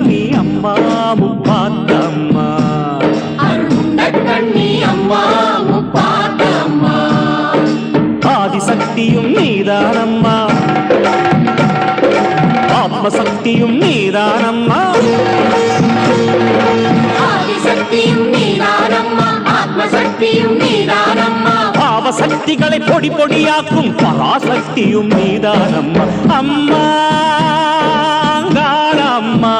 கண்ணி அம்மா முப்பாத்தம்மா கண்ணி அம்மா முப்பாத்தம்மா ஆதிசக்தியும் நீதானம்மா ஆத்மசக்தியும் நீதானம்மா ஆதிசக்தியும் நீதானம்மா ஆத்மசக்தியும் நீதானம்மா பாவசக்திகளை பொடி பொடியாக்கும் பராசக்தியும் நீதானம்மா அம்மா அம்மா